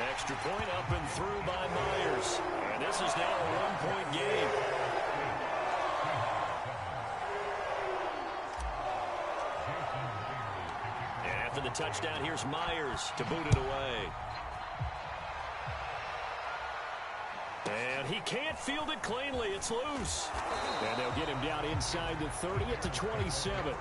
Extra point up and through by Myers. And this is now a one-point game. And after the touchdown, here's Myers to boot it away. And he can't field it cleanly. It's loose. And they'll get him down inside the 30 at the 27.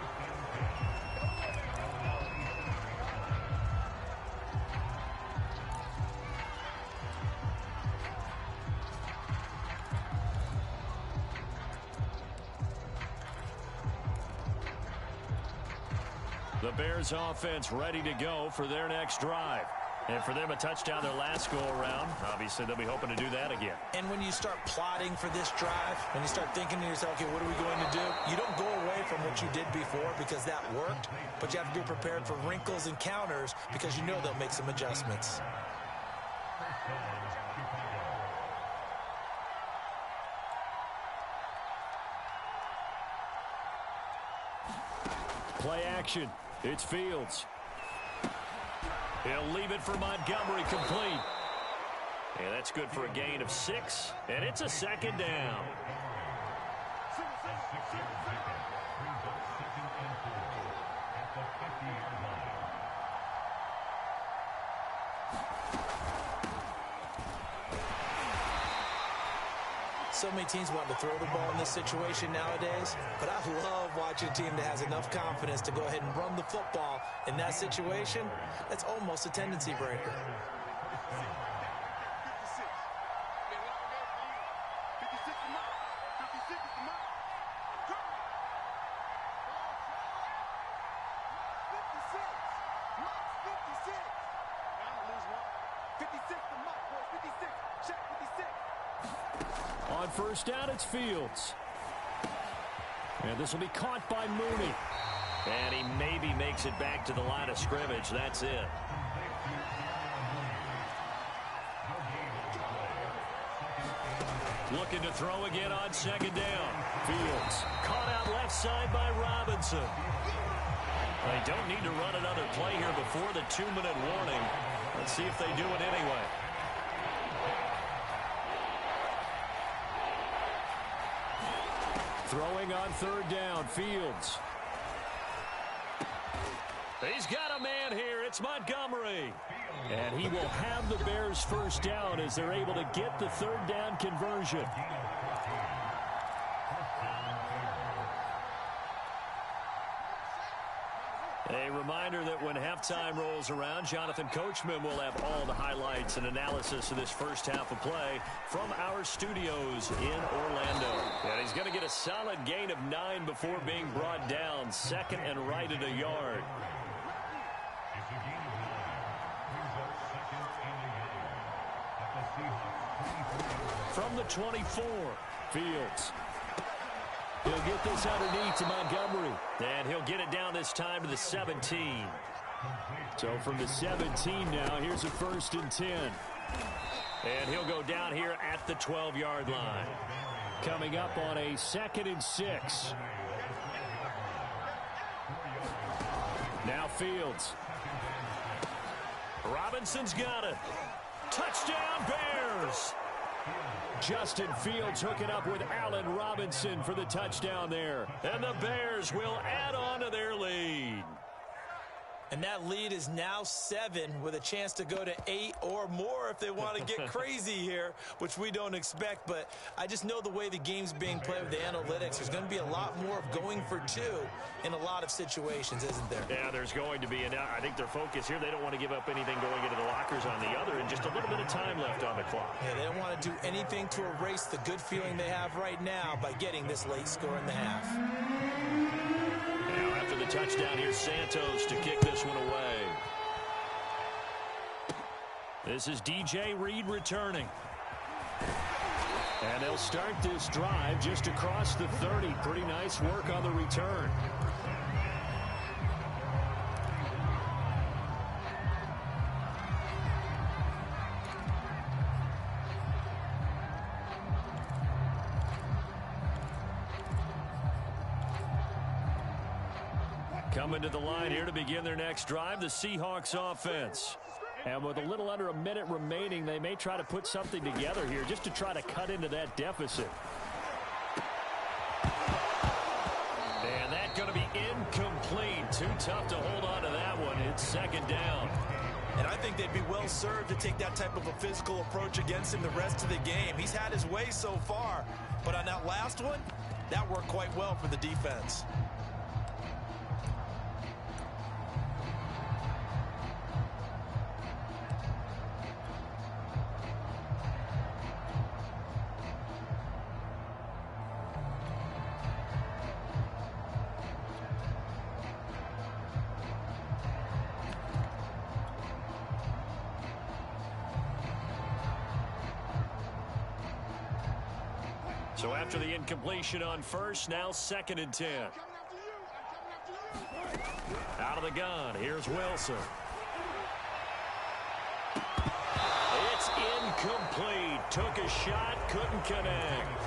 The Bears offense ready to go for their next drive. And for them, a touchdown their last go-around. Obviously, they'll be hoping to do that again. And when you start plotting for this drive, when you start thinking to yourself, okay, what are we going to do? You don't go away from what you did before because that worked, but you have to be prepared for wrinkles and counters because you know they'll make some adjustments. Play action. It's Fields. He'll leave it for Montgomery, complete. And that's good for a gain of 6, and it's a second down. So many teams want to throw the ball in this situation nowadays, but I love watching a team that has enough confidence to go ahead and run the football in that situation. That's almost a tendency breaker. On first down, it's Fields. And this will be caught by Mooney. And he maybe makes it back to the line of scrimmage. That's it. Looking to throw again on second down. Fields caught out left side by Robinson. They don't need to run another play here before the 2-minute warning. Let's see if they do it anyway. Throwing on third down, Fields. He's got a man here. It's Montgomery. And he will have the Bears first down as they're able to get the third down conversion. A reminder that when halftime rolls around, Jonathan Coachman will have all the highlights and analysis of this first half of play from our studios in Orlando. And he's going to get a solid gain of 9 before being brought down. Second and right at a yard. From the 24, Fields. He'll get this underneath to Montgomery. And he'll get it down this time to the 17. So from the 17 now, here's a first and 10. And he'll go down here at the 12-yard line. Coming up on a 2nd and 6. Now Fields. Robinson's got it. Touchdown, Bears! Justin Fields hooking up with Allen Robinson for the touchdown there. And the Bears will add on to their lead. And that lead is now 7 with a chance to go to 8 or more if they want to get crazy here, which we don't expect. But I just know the way the game's being played with the analytics, there's going to be a lot more of going for 2 in a lot of situations, isn't there? Yeah, there's going to be. And I think their focus here, they don't want to give up anything going into the lockers on the other, and just a little bit of time left on the clock. Yeah, they don't want to do anything to erase the good feeling they have right now by getting this late score in the half. Now after the touchdown, here's Santos to kick this one away. This is DJ Reed returning. And they'll start this drive just across the 30. Pretty nice work on the return. Coming to the line here to begin their next drive, the Seahawks offense. And with a little under a minute remaining, they may try to put something together here just to try to cut into that deficit. And that's going to be incomplete. Too tough to hold on to that one. It's second down. And I think they'd be well served to take that type of a physical approach against him the rest of the game. He's had his way so far, but on that last one, that worked quite well for the defense. So after the incompletion on first, now 2nd and 10. Out of the gun, here's Wilson. It's incomplete. Took a shot, couldn't connect.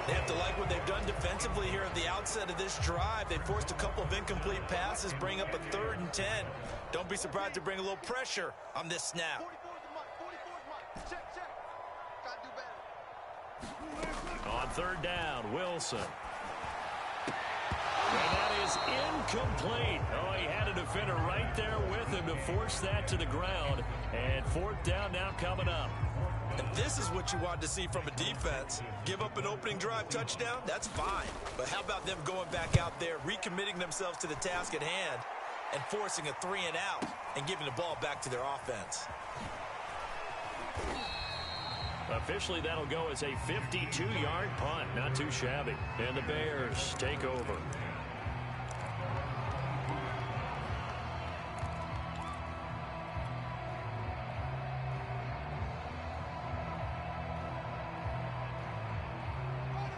They have to like what they've done defensively here at the outset of this drive. They forced a couple of incomplete passes, bring up a 3rd and 10. Don't be surprised to bring a little pressure on this snap. On 3rd down, Wilson. And that is incomplete. Oh, he had a defender right there with him to force that to the ground. And 4th down now coming up. And this is what you want to see from a defense. Give up an opening drive touchdown, that's fine. But how about them going back out there, recommitting themselves to the task at hand, and forcing a 3 and out, and giving the ball back to their offense. Officially, that'll go as a 52-yard punt. Not too shabby. And the Bears take over.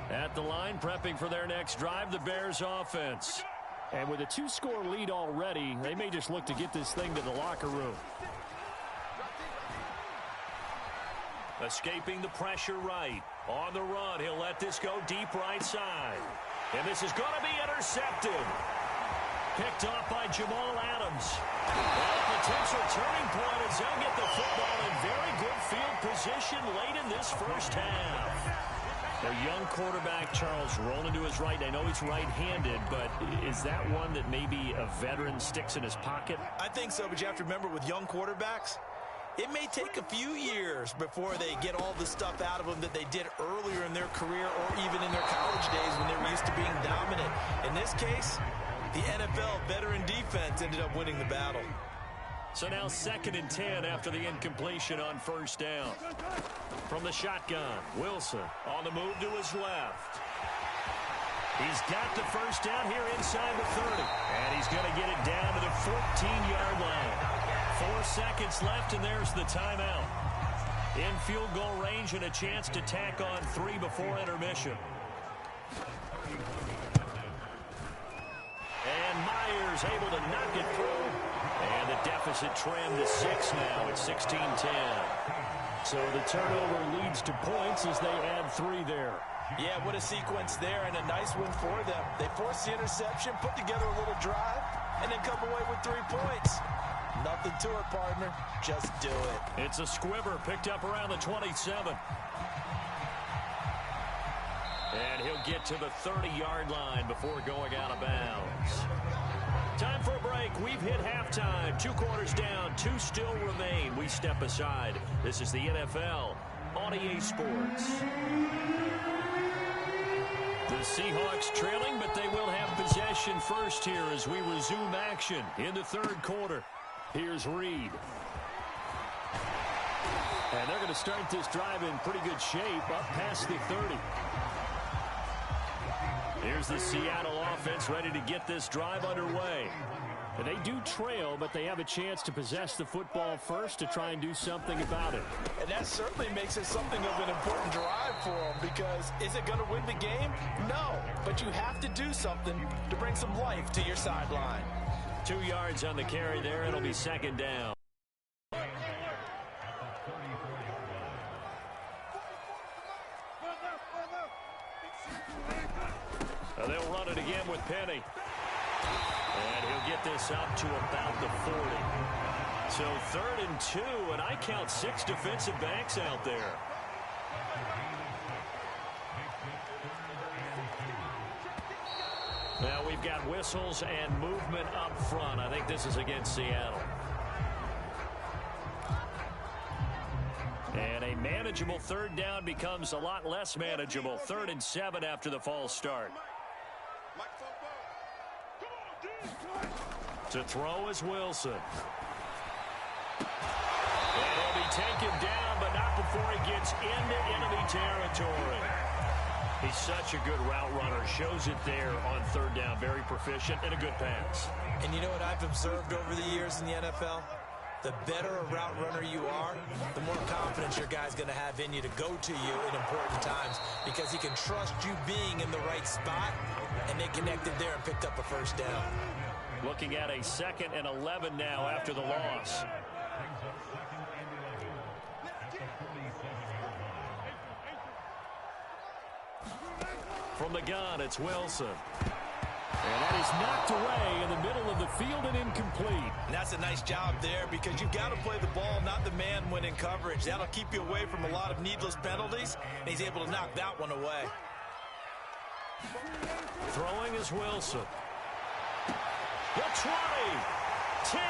At the line, prepping for their next drive, the Bears offense. And with a 2-score lead already, they may just look to get this thing to the locker room. Escaping the pressure right. On the run, he'll let this go deep right side. And this is going to be intercepted. Picked off by Jamal Adams. And a potential turning point as they'll get the football in very good field position late in this first half. A young quarterback, Charles, rolling to his right. I know he's right-handed, but is that one that maybe a veteran sticks in his pocket? I think so, but you have to remember with young quarterbacks, it may take a few years before they get all the stuff out of them that they did earlier in their career or even in their college days when they were used to being dominant. In this case, the NFL veteran defense ended up winning the battle. So now 2nd and 10 after the incompletion on 1st down. From the shotgun, Wilson on the move to his left. He's got the first down here inside the 30. And he's going to get it down to the 14-yard line. 4 seconds left, and there's the timeout. In field goal range and a chance to tack on 3 before intermission. And Myers able to knock it through. And the deficit trimmed to 6 now at 16-10. So the turnover leads to points as they add 3 there. Yeah, what a sequence there, and a nice one for them. They forced the interception, put together a little drive, and then come away with 3 points. Nothing to it, partner. Just do it. It's a squibber picked up around the 27. And he'll get to the 30-yard line before going out of bounds. Time for a break. We've hit halftime. 2 quarters down. 2 still remain. We step aside. This is the NFL on EA Sports. The Seahawks trailing, but they will have possession first here as we resume action in the 3rd quarter. Here's Reed. And they're going to start this drive in pretty good shape up past the 30. Here's the Seattle offense ready to get this drive underway. And they do trail, but they have a chance to possess the football first to try and do something about it. And that certainly makes it something of an important drive for them, because is it going to win the game? No, but you have to do something to bring some life to your sideline. 2 yards on the carry there. It'll be 2nd down. They'll run it again with Penny. And he'll get this up to about the 40. So 3rd and 2, and I count 6 defensive backs out there. Now we've got whistles and movement up front. I think this is against Seattle. And a manageable 3rd down becomes a lot less manageable. 3rd and 7 after the false start. To throw is Wilson. And he'll be taken down, but not before he gets into enemy territory. He's such a good route runner. Shows it there on 3rd down. Very proficient and a good pass. And you know what I've observed over the years in the NFL? The better a route runner you are, the more confidence your guy's going to have in you to go to you in important times because he can trust you being in the right spot, and they connected there and picked up a 1st down. Looking at a 2nd and 11 now after the loss. From the gun, it's Wilson. And that is knocked away in the middle of the field and incomplete. And that's a nice job there because you've got to play the ball, not the man when in coverage. That'll keep you away from a lot of needless penalties, and he's able to knock that one away. Throwing is Wilson. The 20, 10,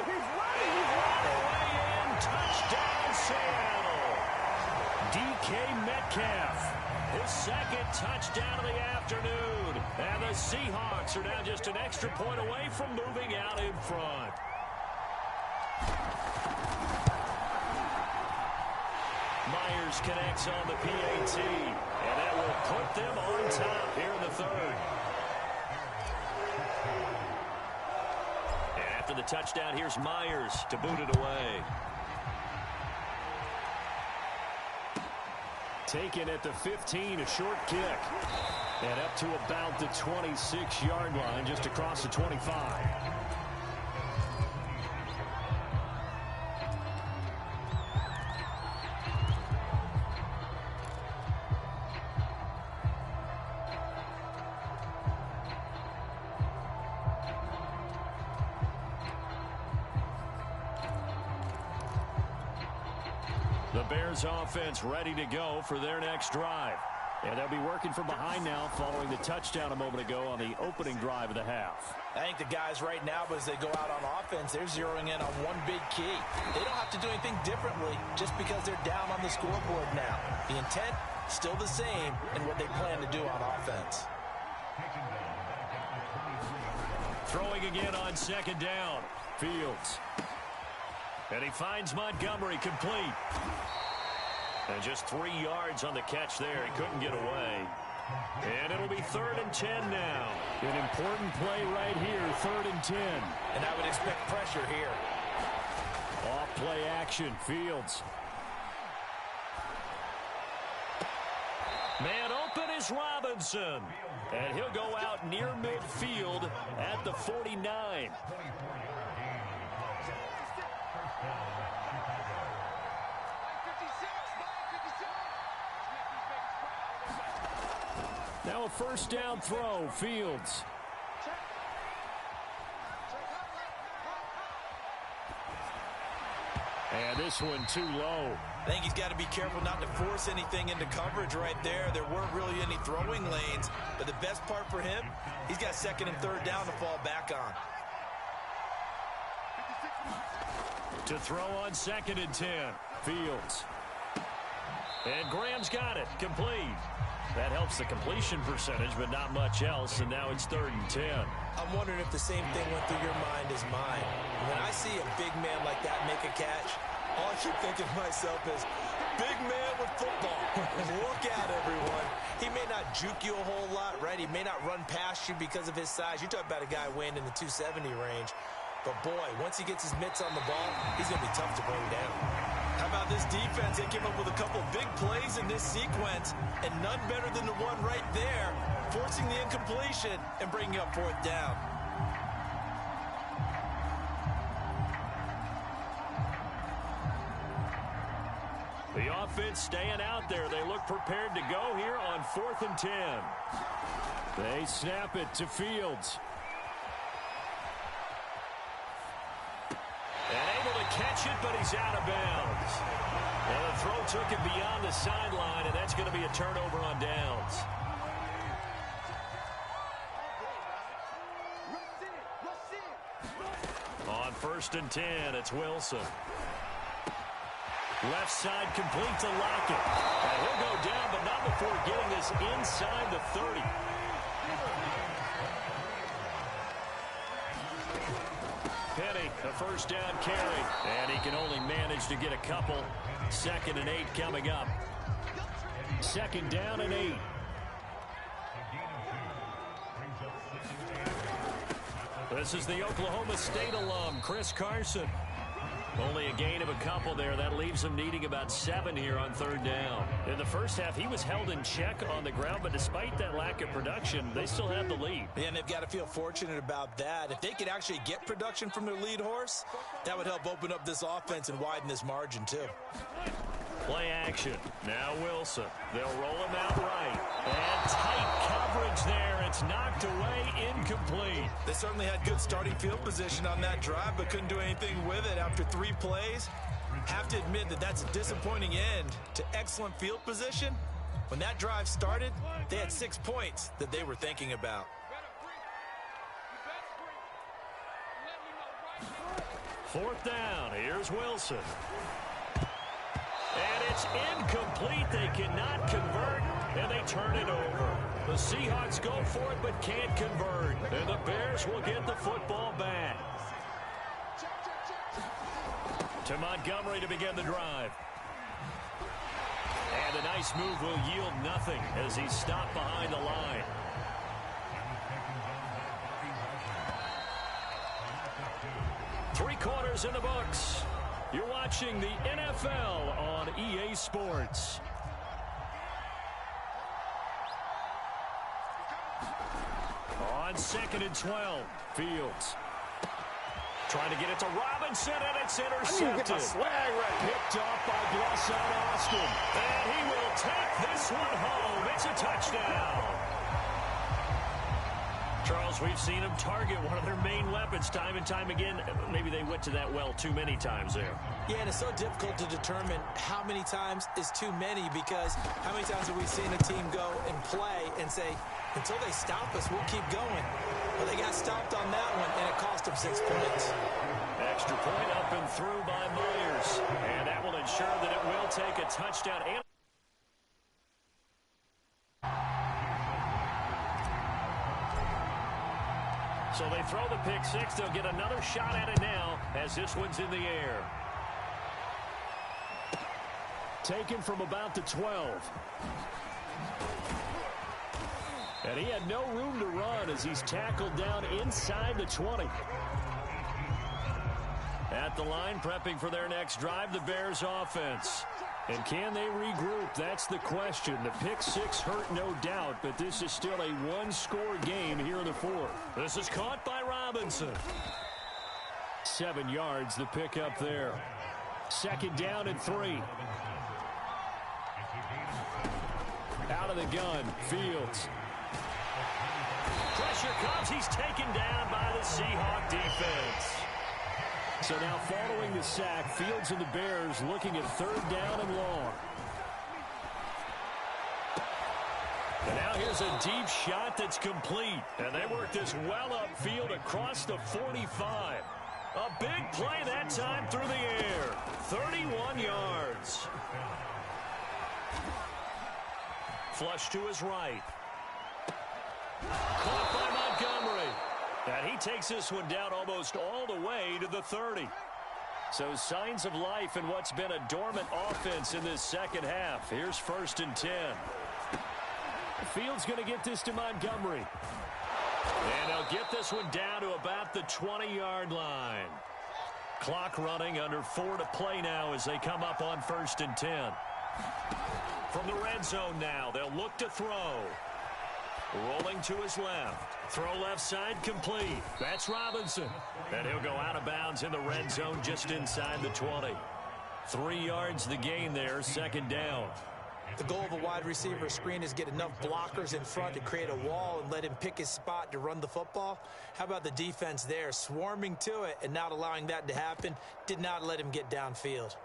he's right away in, touchdown Seattle. DK Metcalf, his 2nd touchdown of the afternoon. And the Seahawks are now just an extra point away from moving out in front. Myers connects on the PAT, and that will put them on top here in the 3rd. And after the touchdown, here's Myers to boot it away. Taken at the 15, a short kick. And up to about the 26-yard line, just across the 25. The Bears offense ready to go for their next drive. And they'll be working from behind now following the touchdown a moment ago on the opening drive of the half. I think the guys right now, as they go out on offense, they're zeroing in on one big key. They don't have to do anything differently just because they're down on the scoreboard now. The intent, still the same in what they plan to do on offense. Throwing again on 2nd down. Fields. And he finds Montgomery complete. And just 3 yards on the catch there. He couldn't get away. And it'll be 3rd and 10 now. An important play right here, 3rd and 10. And I would expect pressure here. Off play action, Fields. Man open is Robinson. And he'll go out near midfield at the 49. Now a 1st down throw, Fields. And this one too low. I think he's got to be careful not to force anything into coverage right there. There weren't really any throwing lanes, but the best part for him, he's got 2nd and 3rd down to fall back on. To throw on 2nd and 10. Fields. And Graham's got it. Complete. That helps the completion percentage, but not much else, and now it's 3rd and 10. I'm wondering if the same thing went through your mind as mine. When I see a big man like that make a catch, all I keep thinking to myself is, big man with football. Look out, everyone. He may not juke you a whole lot, right? He may not run past you because of his size. You talk about a guy weighing in the 270 range. But, boy, once he gets his mitts on the ball, he's going to be tough to bring down. How about this defense? They came up with a couple big plays in this sequence, and none better than the one right there, forcing the incompletion and bringing up 4th down. The offense staying out there. They look prepared to go here on 4th and 10. They snap it to Fields. And able to catch it, but he's out of bounds. And the throw took him beyond the sideline, and that's going to be a turnover on downs. On 1st and 10, it's Wilson. Left side complete to Lockett. And he'll go down, but not before getting this inside the 30. Penny, a first down carry. And he can only manage to get a couple. 2nd and 8 coming up. 2nd down and 8. This is the Oklahoma State alum, Chris Carson. Only a gain of a couple there. That leaves him needing about 7 here on 3rd down. In the first half, he was held in check on the ground, but despite that lack of production, they still have the lead. Yeah, and they've got to feel fortunate about that. If they could actually get production from their lead horse, that would help open up this offense and widen this margin, too. Play action. Now Wilson. They'll roll him out right. And tight coverage there. It's knocked away, incomplete. They certainly had good starting field position on that drive, but couldn't do anything with it after 3 plays. Have to admit that that's a disappointing end to excellent field position. When that drive started, they had 6 points that they were thinking about. Fourth down. Here's Wilson. And it's incomplete. They cannot convert, and they turn it over. The Seahawks go for it, but can't convert. And the Bears will get the football back. To Montgomery to begin the drive. And a nice move will yield nothing as he's stopped behind the line. Three quarters in the books. You're watching the NFL on EA Sports. On 2nd and 12, Fields. Trying to get it to Robinson, and it's intercepted. Swag right. Picked off by Blessuan Austin. And he will take this one home. It's a touchdown. Charles, we've seen them target one of their main weapons time and time again. Maybe they went to that well too many times there. Yeah, and it's so difficult to determine how many times is too many, because how many times have we seen a team go and play and say, until they stop us, we'll keep going. Well, they got stopped on that one, and it cost them 6 points. Extra point up and through by Myers. And that will ensure that it will take a touchdown. And so they throw the pick six. They'll get another shot at it now as this one's in the air. Taken from about the 12. And he had no room to run as he's tackled down inside the 20. At the line, prepping for their next drive, the Bears offense. And can they regroup? That's the question. The pick six hurt, no doubt, but this is still a one-score game here in the fourth. This is caught by Robinson. 7 yards, the pick up there. 2nd down and 3. Out of the gun, Fields. Pressure comes. He's taken down by the Seahawk defense. So now following the sack, Fields and the Bears looking at 3rd down and long. And now here's a deep shot that's complete. And they work this well upfield across the 45. A big play that time through the air. 31 yards. Flush to his right. Caught by Montgomery. And he takes this one down almost all the way to the 30. So signs of life in what's been a dormant offense in this second half. Here's 1st and 10. Fields going to get this to Montgomery. And they'll get this one down to about the 20-yard line. Clock running, under 4 to play now as they come up on 1st and 10. From the red zone now, they'll look to throw. Rolling to his left. Throw left side complete. That's Robinson. And he'll go out of bounds in the red zone just inside the 20. 3 yards the gain there, 2nd down. The goal of a wide receiver screen is get enough blockers in front to create a wall and let him pick his spot to run the football. How about the defense there, swarming to it and not allowing that to happen? Did not let him get downfield.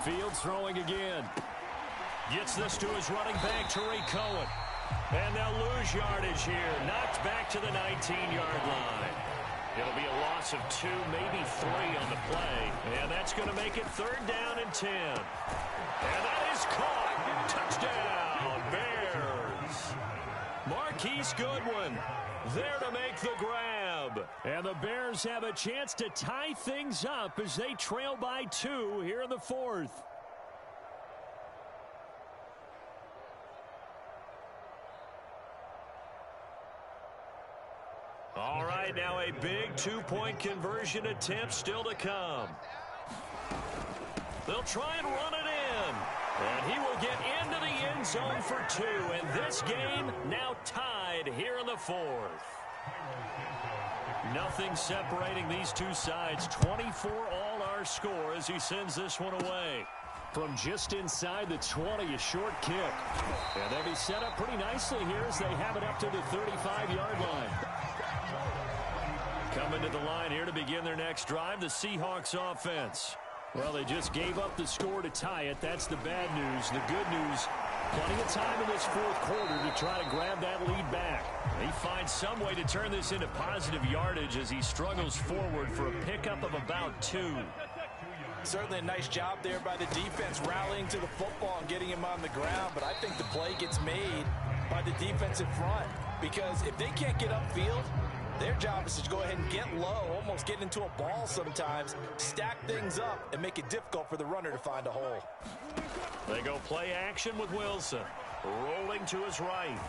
Fields throwing again. Gets this to his running back, Tariq Cohen. And they'll lose yardage here. Knocked back to the 19-yard line. It'll be a loss of 2, maybe 3 on the play. And that's going to make it 3rd down and 10. And that is caught. Touchdown, Bears. Marquise Goodwin there to make the grab. And the Bears have a chance to tie things up as they trail by 2 here in the 4th. All right, now a big 2-point conversion attempt still to come. They'll try and run it in. And he will get into the end zone for 2. And this game now tied here in the 4th. Nothing separating these two sides. 24 all our score as he sends this one away. From just inside the 20, a short kick. And they'll be set up pretty nicely here as they have it up to the 35-yard line. Coming to the line here to begin their next drive, the Seahawks offense. Well, they just gave up the score to tie it. That's the bad news. The good news, plenty of time in this 4th quarter to try to grab that lead back. He finds some way to turn this into positive yardage as he struggles forward for a pickup of about 2. Certainly a nice job there by the defense rallying to the football and getting him on the ground, but I think the play gets made by the defensive front because if they can't get upfield, their job is to go ahead and get low, almost get into a ball sometimes, stack things up, and make it difficult for the runner to find a hole. They go play action with Wilson. Rolling to his right.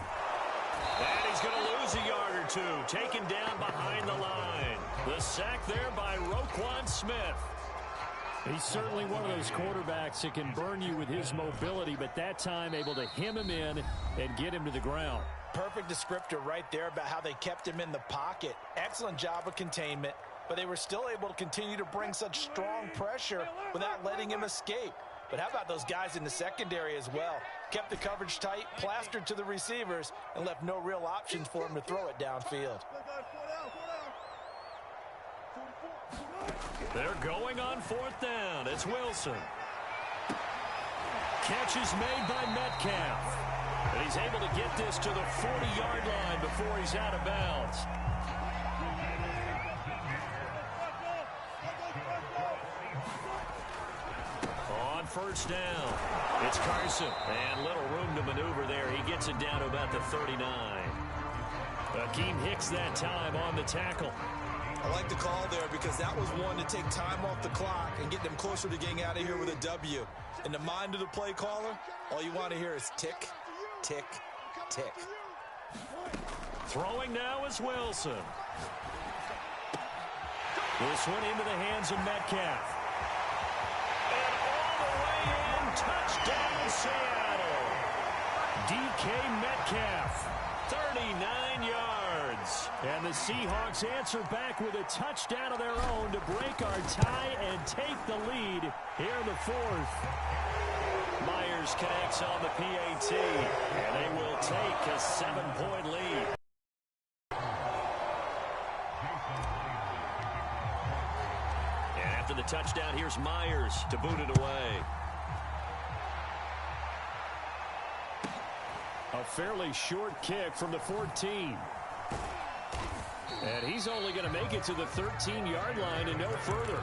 And he's going to lose a yard or 2. Taken down behind the line. The sack there by Roquan Smith. He's certainly one of those quarterbacks that can burn you with his mobility, but that time able to hem him in and get him to the ground. Perfect descriptor right there about how they kept him in the pocket. Excellent job of containment, but they were still able to continue to bring such strong pressure without letting him escape. But how about those guys in the secondary as well? Kept the coverage tight, plastered to the receivers, and left no real options for him to throw it downfield. They're going on 4th down. It's Wilson. Catch is made by Metcalf. And he's able to get this to the 40-yard line before he's out of bounds. On 1st down, it's Carson. And little room to maneuver there. He gets it down to about the 39. Akeem Hicks that time on the tackle. I like the call there because that was one to take time off the clock and get them closer to getting out of here with a W. In the mind of the play caller, all you want to hear is tick, tick, tick. Throwing now is Wilson. This one into the hands of Metcalf. And all the way in, touchdown Seattle. DK Metcalf, 39 yards. And the Seahawks answer back with a touchdown of their own to break our tie and take the lead here in the 4th. Myers connects on the PAT, and they will take a 7-point lead. And after the touchdown, here's Myers to boot it away. A fairly short kick from the 14. And he's only going to make it to the 13-yard line and no further.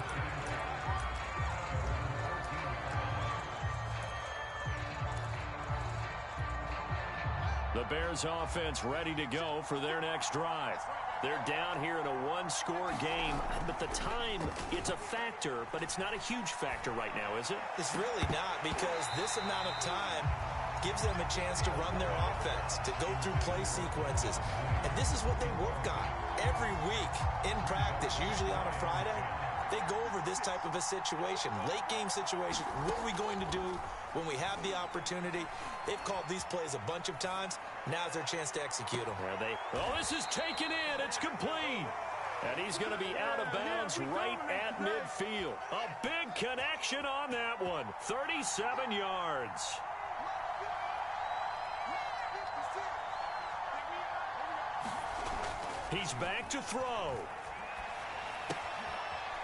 The Bears offense ready to go for their next drive. They're down here in a 1-score game, but the time, it's a factor, but it's not a huge factor right now, is it? It's really not, because this amount of time gives them a chance to run their offense, to go through play sequences. And this is what they work on every week in practice, usually on a Friday. They go over this type of a situation, late game situation. What are we going to do when we have the opportunity? They've called these plays a bunch of times. Now's their chance to execute them. Oh, this is taken in. It's complete. And he's going to be out of bounds right at midfield. A big connection on that one. 37 yards. He's back to throw.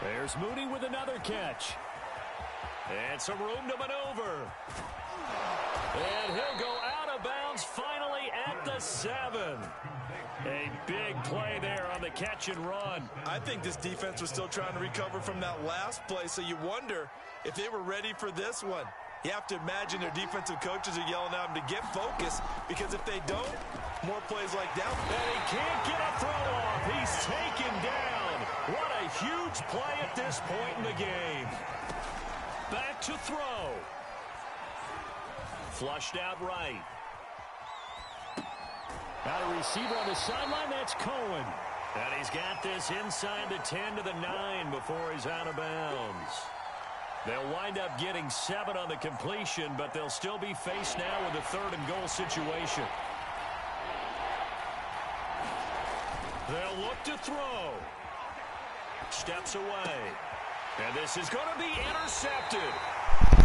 There's Mooney with another catch. And some room to maneuver. And he'll go out of bounds finally at the 7. A big play there on the catch and run. I think this defense was still trying to recover from that last play, so you wonder if they were ready for this one. You have to imagine their defensive coaches are yelling at them to get focused, because if they don't, more plays like that. And he can't get a throw off. He's taken down. What a huge play at this point in the game. Back to throw. Flushed out right. Got a receiver on the sideline. That's Cohen. And he's got this inside the 10 to the 9 before he's out of bounds. They'll wind up getting 7 on the completion, but they'll still be faced now with a 3rd and goal situation. They'll look to throw. Steps away. And this is going to be intercepted.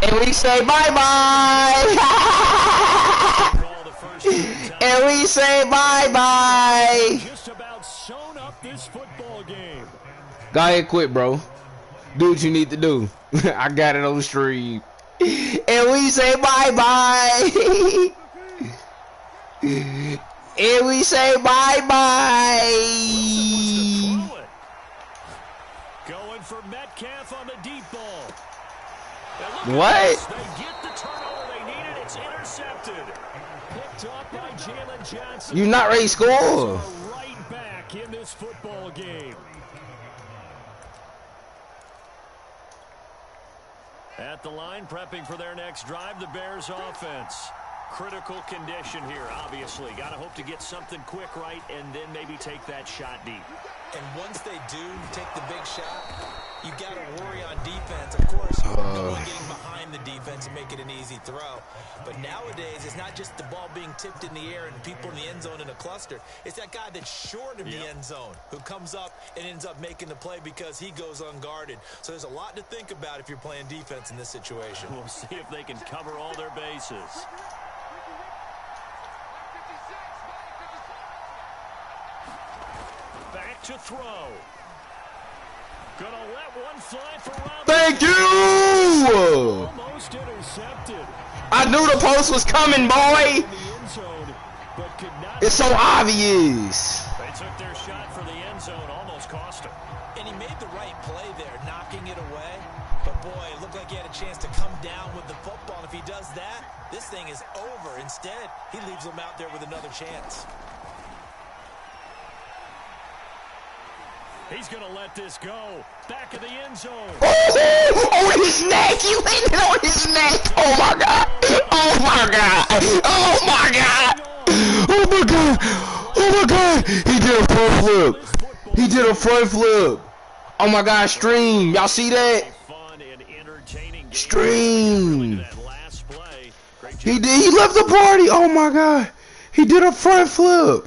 And we say bye-bye. And we say bye-bye. Just about sewn up this football game. Go ahead, quit, bro. Do what you need to do. I got it on stream. And we say bye-bye. And we say bye-bye. Going for Metcalf on the deep ball. What? They get the turnover they needed. It's intercepted. Picked up by Jalen Johnson. You're not ready to score. Right back in this football game. At the line, prepping for their next drive, the Bears offense. Critical condition here, obviously. Got to hope to get something quick right and then maybe take that shot deep. And once they do take the big shot, you got to worry on defense. Of course, no one getting behind the defense and make it an easy throw. But nowadays, it's not just the ball being tipped in the air and people in the end zone in a cluster. It's that guy that's short of the end zone who comes up and ends up making the play because he goes unguarded. So there's a lot to think about if you're playing defense in this situation. We'll see if they can cover all their bases. Back to throw. Gonna let one fly for Robinson. Thank you! Almost intercepted. I knew the post was coming, boy. It's so obvious. They took their shot for the end zone, almost cost him. And he made the right play there, knocking it away. But boy, it looked like he had a chance to come down with the football. And if he does that, this thing is over. Instead, he leaves him out there with another chance. He's going to let this go. Back of the end zone. Oh, on his neck. He landed on his neck. Oh, my God. Oh, my God. Oh, my God. Oh, my God. Oh, my God. He did a front flip. He did a front flip. Oh, my God. Stream. Y'all see that? Stream. He did. He left the party. Oh, my God. He did a front flip.